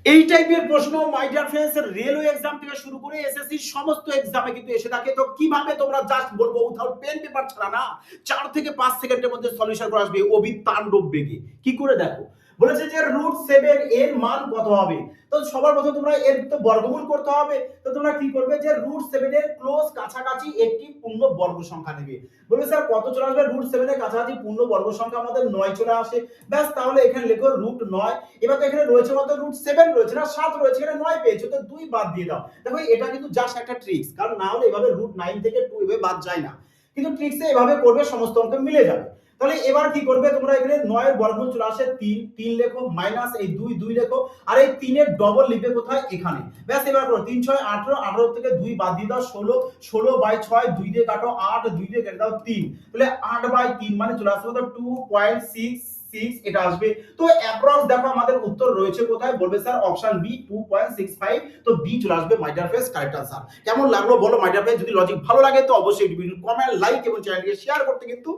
এই টাইপের প্রশ্ন my dear friends railway exam থেকে শুরু করে এসএসসি সমস্ত এক্সামে কিন্তু এসে থাকে। তো কিভাবে তোমরা জাস্ট বলবো উইথআউট পেন পেপার ছাড়া না 4 থেকে 5 সেকেন্ডের মধ্যে সলিউশন করে আসবে অবিতাণ্ডব বেগে। কি করে দেখো? বলেছে যে √7 এর মান কত হবে? তো সবার প্রথমে তোমরা এর তো বর্গমূল করতে হবে। তো তোমরা কি করবে যে √7 এর ক্লোজ কাছাকাছি একটি পূর্ণ বর্গ সংখ্যা নেবে। বলবে স্যার কত চলে আসবে? √7 এর কাছাকাছি পূর্ণ বর্গ সংখ্যা আমাদের 9 চলে আসে। ব্যাস তাহলে এখানে লেখো √9। এবার তো এখানে রয়েছে কত? √7 রয়েছে না 7 রয়েছে, এখানে 9 পেয়েছো তো 2 বাদ দিয়ে দাও। দেখো এটা কিন্তু জাস্ট একটা ট্রিক্স, কারণ না হলে এভাবে √9 থেকে 2 এভাবে বাদ যায় না, কিন্তু ট্রিক্সে এভাবে করবে সমস্ত অঙ্ক মিলে যাবে। তাহলে এবার কি করবে তোমরা? এখানে 9 এর বর্গমূল চলে আসে 3, 3 লেখো মাইনাস এই 2, 2 লেখো আর এই 3 এর ডবল লিখবে কোথায়? এখানে। ব্যাস এবার করো 3 6 18, 18 থেকে 2 বাদ দিয়ে দাও 16, 16/6 2 দিয়ে কাটো 8, 2 দিয়ে কেটে দাও 3, তাহলে 8/3 মানে চলে আসবে কত? 2.66 এটা আসবে। তো অ্যাপ্রক্স দেখো আমাদের উত্তর রয়েছে কোথায়? বলবে স্যার অপশন বি 2.65। তো বি চলে আসবে my dear friends correct answer. কেমন লাগলো বলো মাই ডিয়ার ফ্রেন্ডস? যদি লজিক ভালো লাগে তো অবশ্যই ভিডিও কমেন্ট লাইক এবং চ্যানেলকে শেয়ার করতে কিন্তু